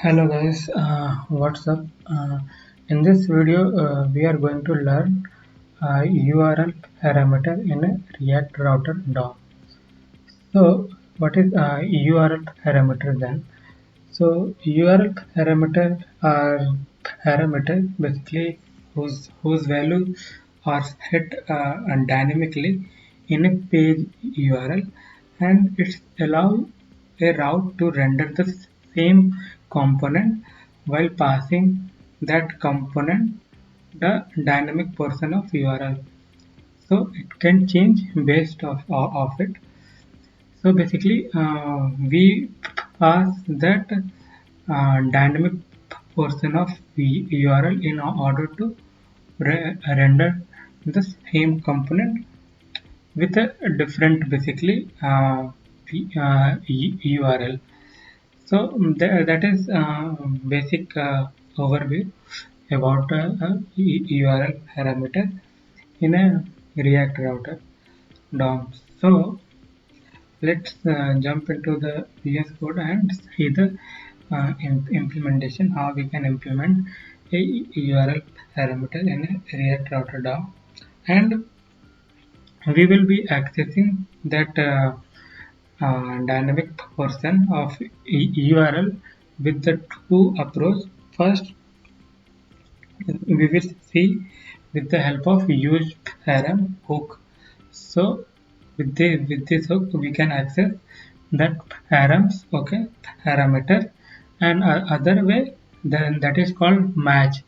Hello guys, what's up? In this video, we are going to learn URL parameter in a React Router DOM. So, what is URL parameter then? So, URL parameter are parameter basically whose value are set dynamically in a page URL, and it allows a route to render the same component while passing that component the dynamic portion of URL. So it can change based of it. So basically, we pass that dynamic portion of URL in order to render the same component with a different basically URL. So that is basic overview about URL parameter in a React router DOM. So let's jump into the VS Code and see the implementation, how we can implement a URL parameter in a React router DOM. And we will be accessing that dynamic portion of URL with the two approach. First, we will see with the help of use param hook. So with this hook we can access that params, okay, parameter, and other way then that is called match.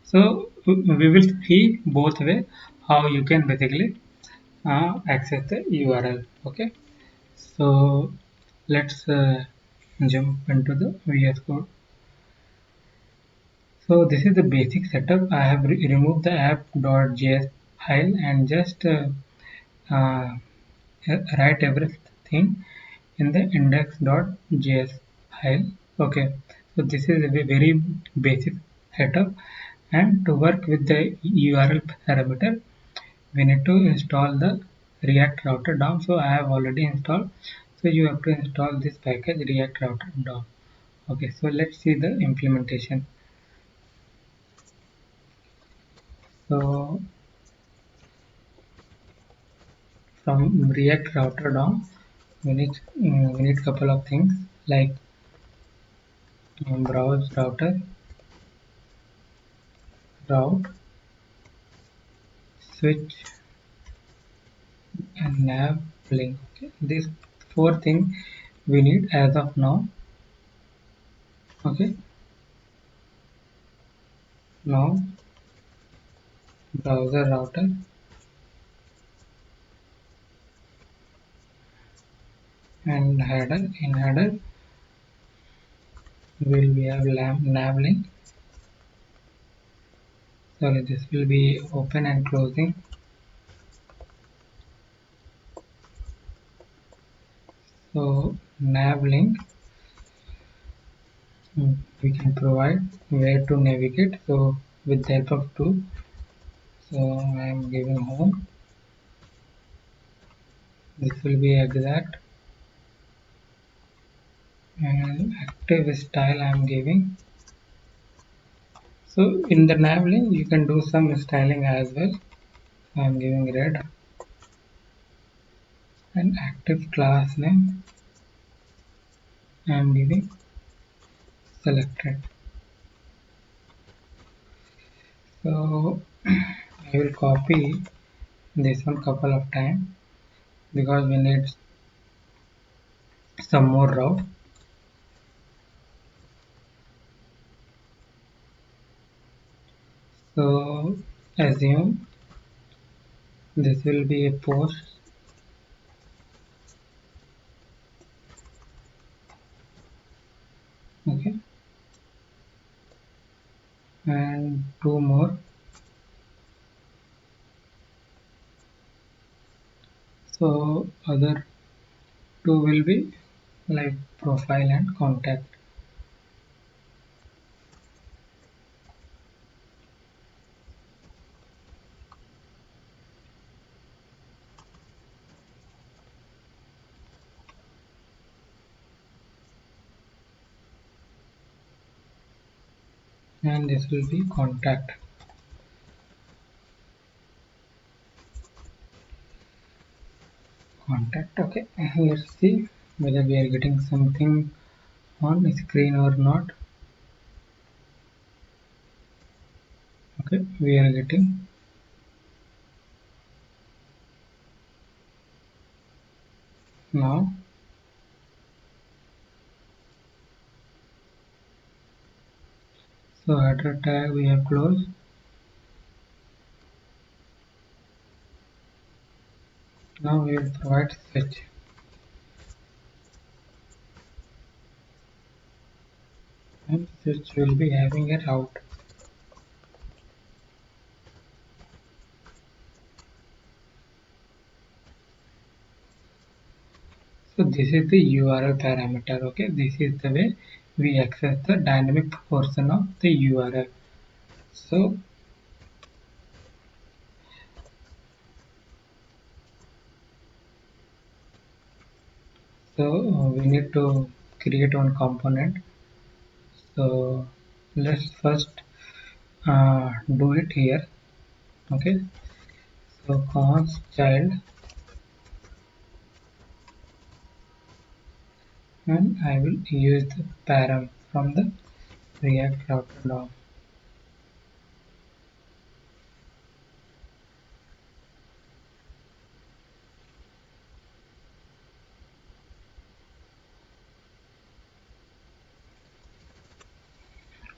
So we will see both way how you can basically access the URL. Okay, so let's jump into the VS Code. So this is the basic setup. I have removed the app.js file and just uh, write everything in the index.js file. Okay, so this is a very basic setup, and to work with the URL parameter we need to install the React Router DOM. So I have already installed, so you have to install this package React Router DOM. Okay, so let's see the implementation. So from React Router DOM we need couple of things like browse router, route, switch, and nav link. Okay, these four things we need as of now. Okay, now browser router and header. In header we have nav link. Sorry, this will be open and closing. So nav link, we can provide where to navigate. So with the help of tool, so I am giving home. This will be exact, and active style I am giving. So in the nav link you can do some styling as well. I am giving red, and active class name I am giving selected. So I will copy this one couple of times because we need some more route. So assume this will be a post. Okay, and two more. So other two will be like profile and contact. and this will be contact. Okay, let's see whether we are getting something on screen or not. Okay, we are getting. Now so header tag we have closed. Now we will provide search, and search will be having a route. So this is the URL parameter. Okay, this is the way we access the dynamic portion of the URL. So we need to create one component. So let's first do it here. Okay, so const child, and I will use the param from the React router DOM.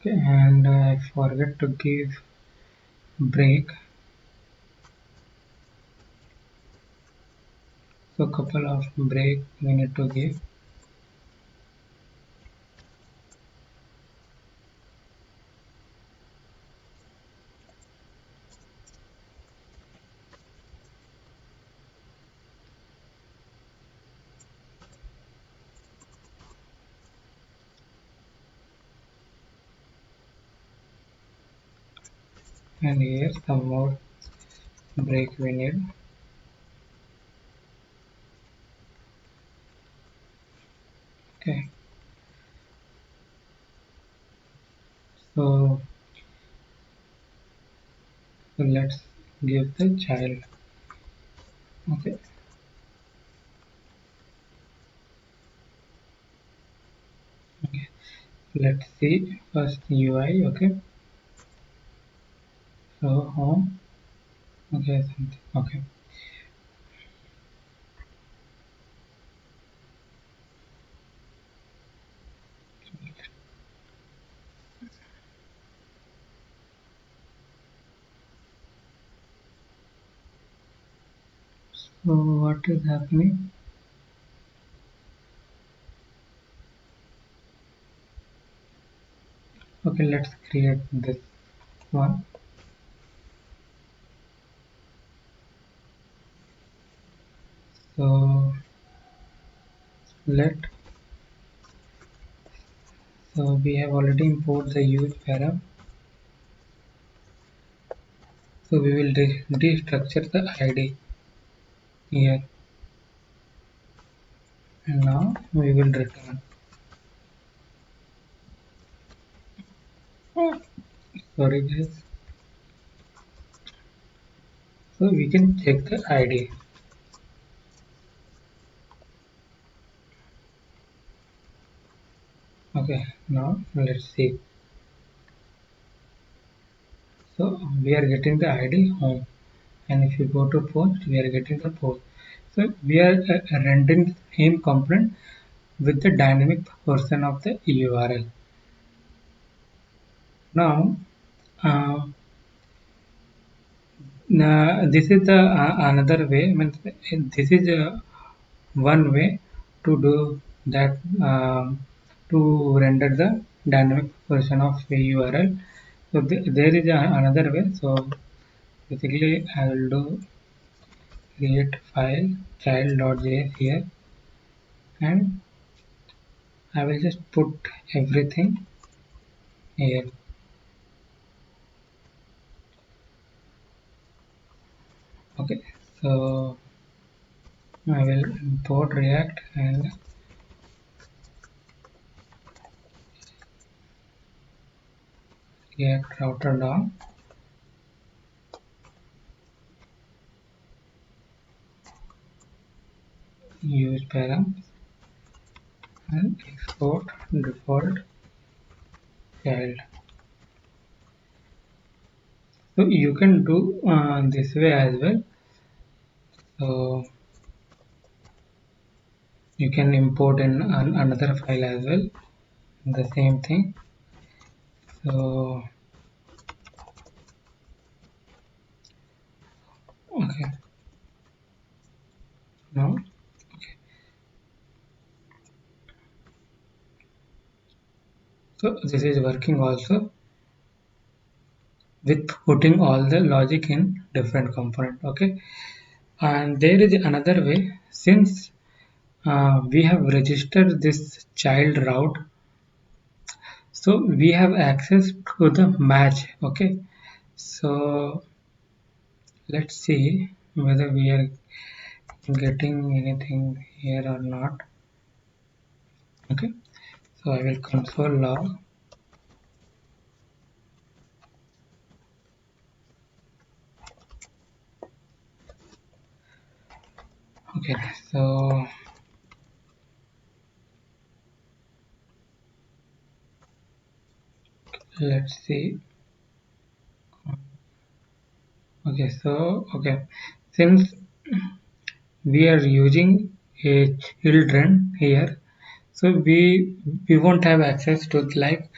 Okay, and I forget to give break. So couple of break we need to give. And here some more break we need. Okay, so let's give the child. Okay, okay, let's see first UI. Okay, so home. Okay, something. Okay, so what is happening? Okay, let's create this one. So let so we have already imported the use param. So we will destructure the ID here, and now we will return. Sorry guys. So we can check the ID. Okay, now let's see. So we are getting the ID home, and if you go to post, we are getting the post. So we are rendering the same component with the dynamic version of the URL. Now, uh, this is the another way. I mean, this is one way to do that, to render the dynamic version of a URL. So there is another way. So basically, I will do create file child.js here, and I will just put everything here. Okay, so I will import React and React router DOM, use params, and export default child. So you can do this way as well. So you can import in another file as well, the same thing. So okay, now okay. So this is working also with putting all the logic in different component. Okay, and there is another way. Since we have registered this child route, so we have access to the match. Okay, so let's see whether we are getting anything here or not. Okay, so I will console log. Okay, so let's see. Okay, so okay, since we are using a children here, so we won't have access to like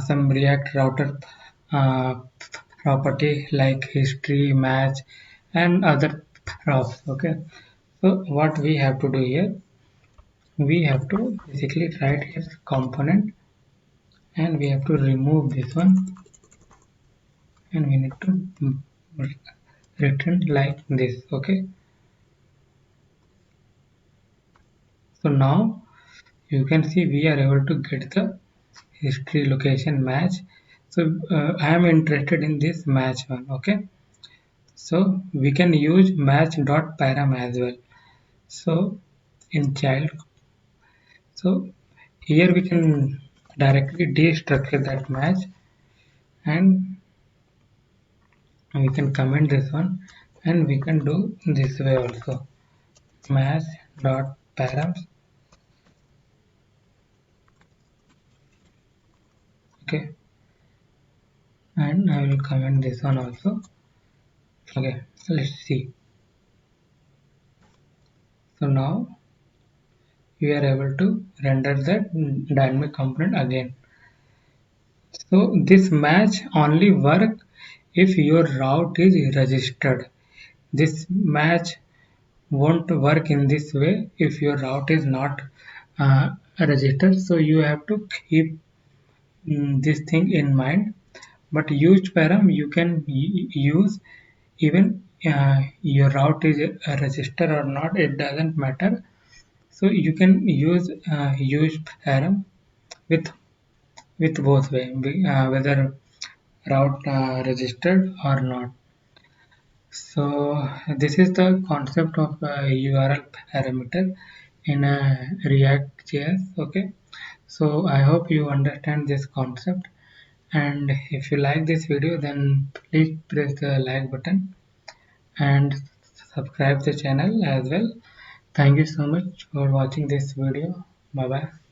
some React router uh, property like history, match, and other props. Okay, so what we have to do here, we have to basically write here component, and we have to remove this one, and we need to return like this. Okay, so now you can see we are able to get the history location match. So I am interested in this match one. Okay, so we can use match dot param as well. So in child, so here we can directly destructure that match, and we can comment this one, and we can do this way also, match dot params. Okay, and I will comment this one also. Okay, let's see. So now we are able to render that dynamic component again. So this match only work if your route is registered. This match won't work in this way if your route is not registered. So you have to keep this thing in mind. But use param you can use even your route is registered or not. It doesn't matter. So you can use param with both way, whether route registered or not. So this is the concept of URL parameter in React JS. Okay, so I hope you understand this concept, and if you like this video, then please press the like button and subscribe the channel as well. Thank you so much for watching this video. Bye bye.